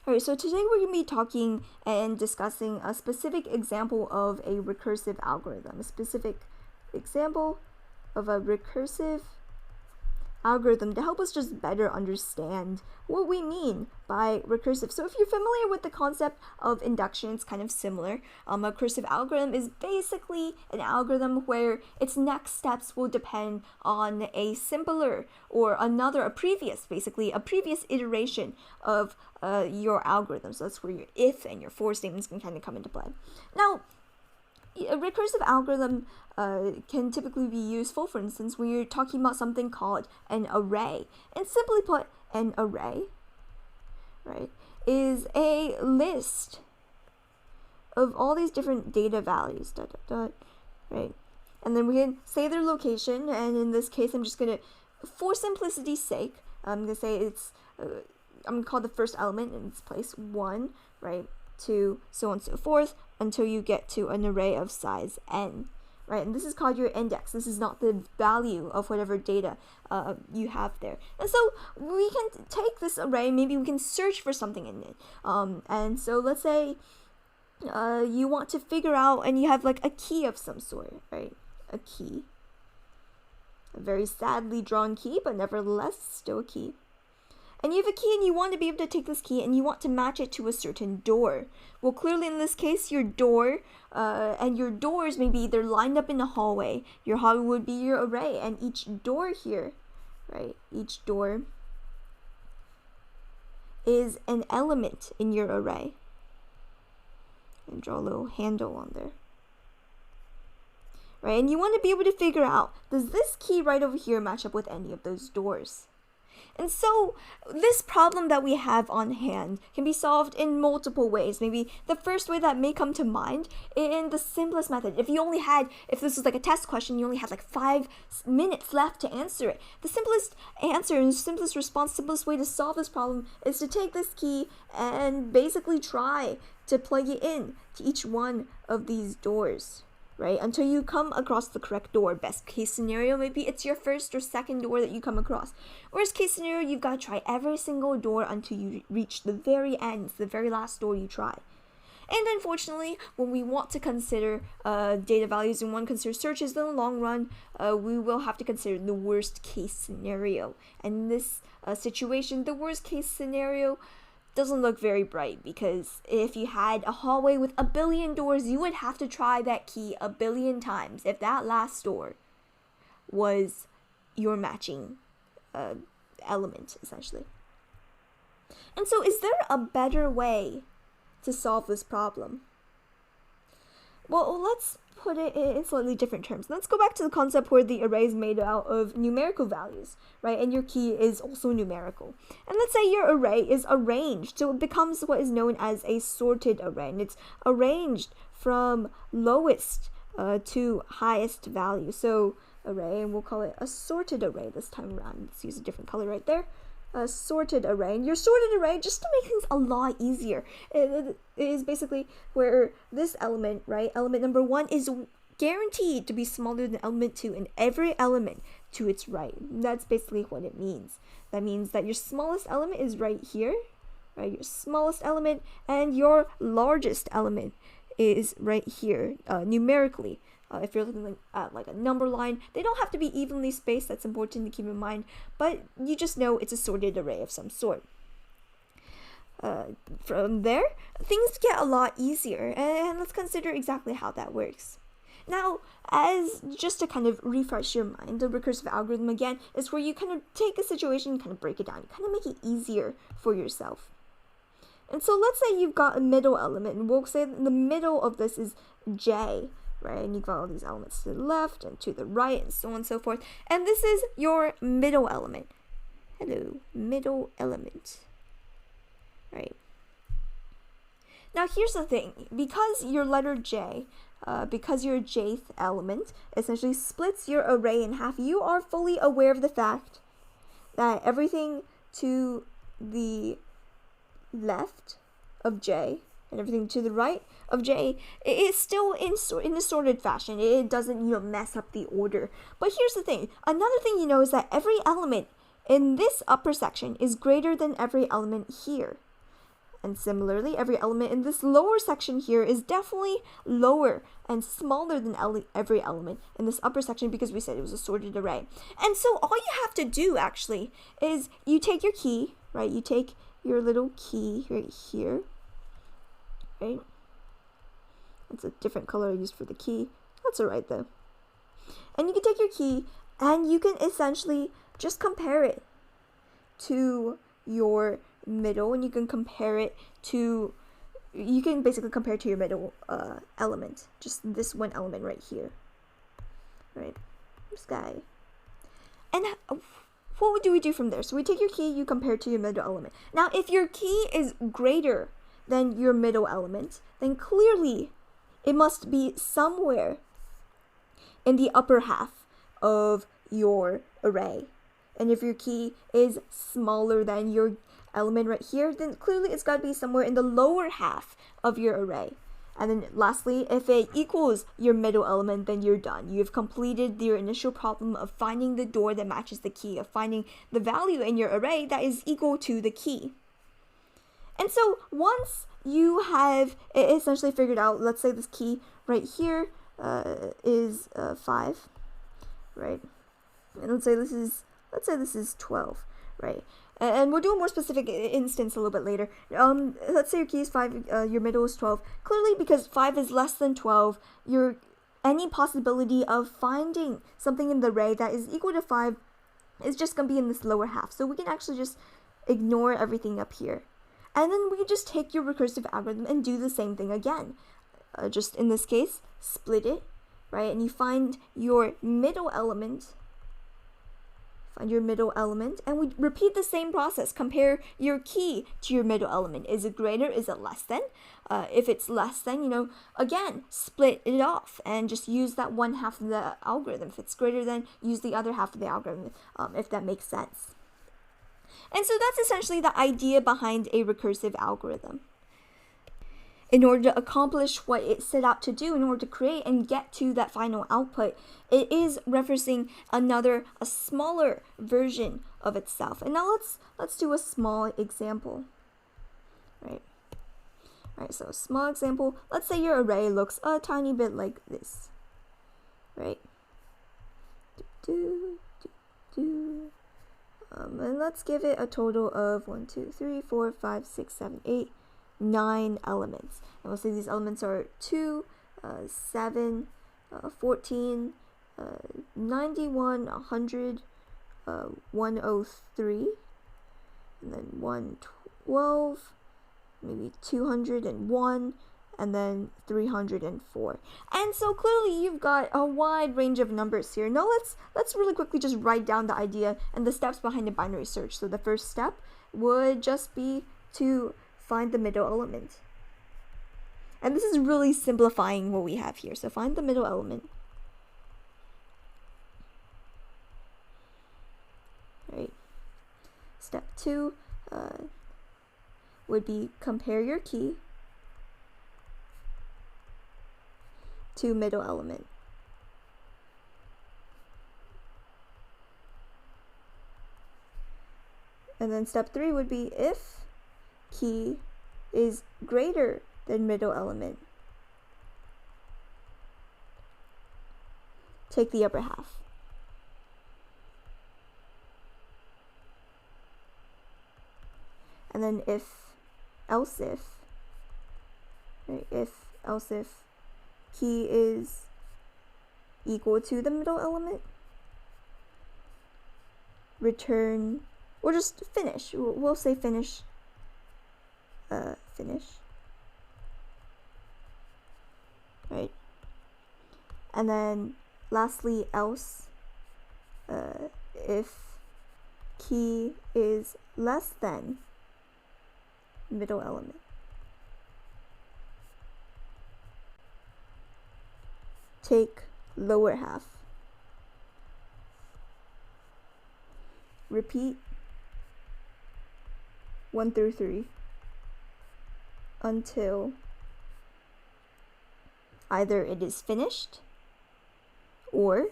Alright, so today we're going to be talking and discussing a specific example of a recursive algorithm. A specific example of a recursive algorithm to help us just better understand what we mean by recursive. So if you're familiar with the concept of induction, it's kind of similar. A recursive algorithm is basically an algorithm where its next steps will depend on a simpler or a previous iteration of your algorithm. So that's where your if and your for statements can kind of come into play. Now, a recursive algorithm can typically be useful, for instance, when you're talking about something called an array. And simply put, an array, right, is a list of all these different data values, right? And then we can say their location, and in this case, I'm just going to, for simplicity's sake, I'm going to say it's, I'm going to call the first element in its place 1, right, 2, so on and so forth, until you get to an array of size n, right? And this is called your index. This is not the value of whatever data you have there. And so we can take this array, maybe we can search for something in it. And so let's say you want to figure out, and you have like a key of some sort, right? A key. A very sadly drawn key, but nevertheless still a key. And you have a key and you want to be able to take this key and you want to match it to a certain door. Well, clearly in this case, your door and your doors may be either lined up in a hallway. Your hallway would be your array, and each door here, right, each door is an element in your array. And draw a little handle on there. Right, and you want to be able to figure out, does this key right over here match up with any of those doors? And so this problem that we have on hand can be solved in multiple ways. Maybe the first way that may come to mind in the simplest method. If this was like a test question, you only had like 5 minutes left to answer it. The simplest answer and simplest response, simplest way to solve this problem is to take this key and basically try to plug it in to each one of these doors, right? Until you come across the correct door. Best case scenario, maybe it's your first or second door that you come across. Worst case scenario, you've got to try every single door until you reach the very end, the very last door you try. And unfortunately, when we want to consider data values and want to consider searches in the long run, we will have to consider the worst case scenario. And in this situation, the worst case scenario doesn't look very bright, because if you had a hallway with 1 billion doors, you would have to try that key 1 billion times if that last door was your matching element, essentially. And so is there a better way to solve this problem? Well, let's put it in slightly different terms. Let's go back to the concept where the array is made out of numerical values, right? And your key is also numerical. And let's say your array is arranged, so it becomes what is known as a sorted array. And it's arranged from lowest to highest value. So array, and we'll call it a sorted array this time around. Let's use a different color right there. A sorted array. And your sorted array, just to make things a lot easier, it is basically where this element, right, element number 1 is guaranteed to be smaller than element 2 in every element to its right. That's basically what it means. That means that your smallest element is right here, right, your smallest element, and your largest element is right here, numerically. If you're looking at like a number line, they don't have to be evenly spaced. That's important to keep in mind, but you just know it's a sorted array of some sort. From there, things get a lot easier, and let's consider exactly how that works. Now, as just to kind of refresh your mind, the recursive algorithm again is where you kind of take a situation and kind of break it down, you kind of make it easier for yourself. And so let's say you've got a middle element, and we'll say the middle of this is J. Right, and you've got all these elements to the left and to the right and so on and so forth. And this is your middle element. Hello, middle element. Right. Now here's the thing. Because your letter J, because your jth element essentially splits your array in half, you are fully aware of the fact that everything to the left of J and everything to the right of J is still in a sorted fashion. It doesn't, mess up the order. But here's the thing. Another thing you know is that every element in this upper section is greater than every element here. And similarly, every element in this lower section here is definitely lower and smaller than every element in this upper section because we said it was a sorted array. And so all you have to do actually is you take your key, right? You take your little key right here, right? It's a different color I used for the key. That's all right though. And you can take your key and you can essentially just compare it to your middle, and you can compare it to, you can basically compare it to your middle element, just this one element right here, right? This guy. And what do we do from there? So we take your key, you compare it to your middle element. Now, if your key is greater than your middle element, then clearly it must be somewhere in the upper half of your array. And if your key is smaller than your element right here, then clearly it's got to be somewhere in the lower half of your array. And then lastly, if it equals your middle element, then you're done. You've completed your initial problem of finding the door that matches the key, of finding the value in your array that is equal to the key. And so once you have essentially figured out, let's say this key right here is 5, right? And let's say this is 12, right? And we'll do a more specific instance a little bit later. Let's say your key is 5, your middle is 12. Clearly, because 5 is less than 12, any possibility of finding something in the array that is equal to 5 is just going to be in this lower half. So we can actually just ignore everything up here. And then we can just take your recursive algorithm and do the same thing again. Just in this case, split it, right? And you find your middle element. Find your middle element, and we repeat the same process. Compare your key to your middle element. Is it greater? Is it less than? If it's less than, again, split it off and just use that one half of the algorithm. If it's greater than, use the other half of the algorithm, if that makes sense. And so that's essentially the idea behind a recursive algorithm. In order to accomplish what it set out to do, in order to create and get to that final output, it is referencing a smaller version of itself. And now let's do a small example, right? All right, so a small example. Let's say your array looks a tiny bit like this, right? And let's give it a total of 1, 2, 3, 4, 5, 6, 7, 8. 9 elements, and we'll say these elements are 2, 7, 14, 91, 100, 103, and then 112, maybe 201, and then 304. And so clearly you've got a wide range of numbers here. Now let's really quickly just write down the idea and the steps behind a binary search. So the first step would just be to find the middle element. And this is really simplifying what we have here. So find the middle element. Right. Step 2 would be compare your key to middle element. And then step 3 would be if key is greater than middle element, take the upper half. And then else if key is equal to the middle element, return, or just finish. We'll say finish. Finish. Right. And then lastly, else if key is less than middle element. Take lower half. Repeat 1 through 3 until either it is finished or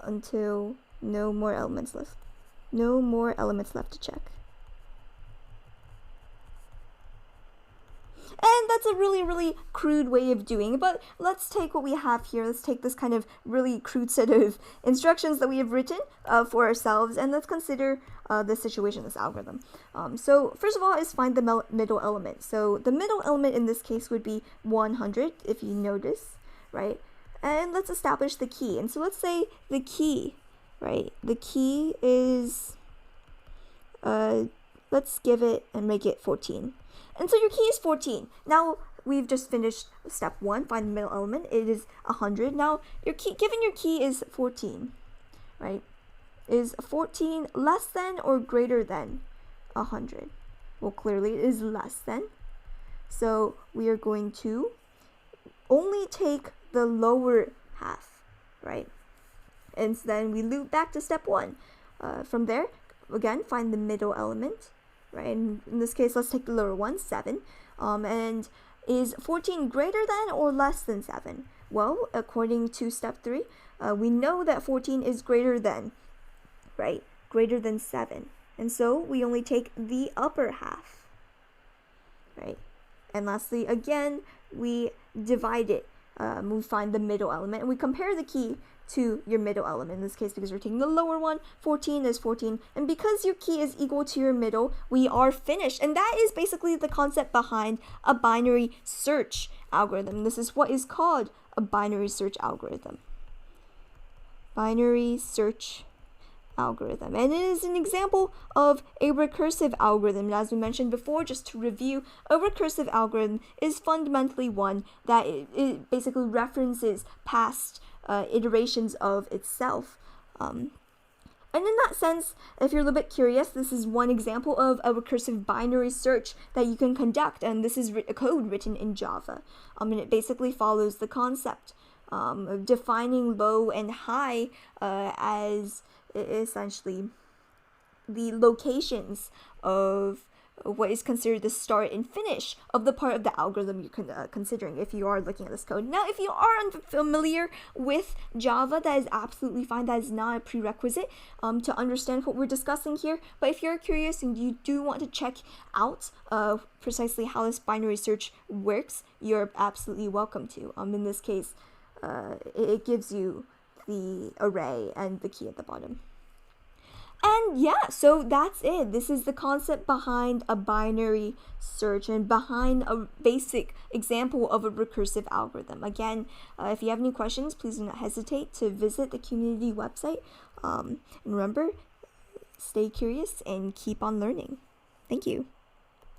until No more elements left. No more elements left to check. And that's a really, really crude way of doing it, but let's take what we have here. Let's take this kind of really crude set of instructions that we have written for ourselves, and let's consider this situation, this algorithm. So first of all is find the middle element. So the middle element in this case would be 100, if you notice, right? And let's establish the key. And so let's say the key, right? The key is, let's give it and make it 14. And so your key is 14. Now we've just finished step 1, find the middle element. It is 100. Now your key, given your key is 14, right? Is 14 less than or greater than 100? Well, clearly it is less than. So we are going to only take the lower half, right? And then we loop back to step 1. From there, again, find the middle element. Right, and in this case, let's take the lower one, 7. And is 14 greater than or less than 7? Well, according to step 3, we know that 14 is greater than, right? Greater than 7. And so we only take the upper half, right? And lastly, again, we divide it. We find the middle element, and we compare the key to your middle element. In this case, because we're taking the lower one, 14 is 14. And because your key is equal to your middle, we are finished. And that is basically the concept behind a binary search algorithm. This is what is called a binary search algorithm. Binary search algorithm. And it is an example of a recursive algorithm. As we mentioned before, just to review, a recursive algorithm is fundamentally one that it basically references past iterations of itself. And in that sense, if you're a little bit curious, this is one example of a recursive binary search that you can conduct, and this is a code written in Java. And it basically follows the concept of defining low and high as essentially the locations of what is considered the start and finish of the part of the algorithm you're considering if you are looking at this code. Now, if you are unfamiliar with Java, that is absolutely fine. That is not a prerequisite to understand what we're discussing here. But if you're curious and you do want to check out precisely how this binary search works, you're absolutely welcome to. In this case, it gives you the array and the key at the bottom. And yeah, so that's it. This is the concept behind a binary search and behind a basic example of a recursive algorithm. Again, if you have any questions, please do not hesitate to visit the Q-munity website. And remember, stay curious and keep on learning. Thank you.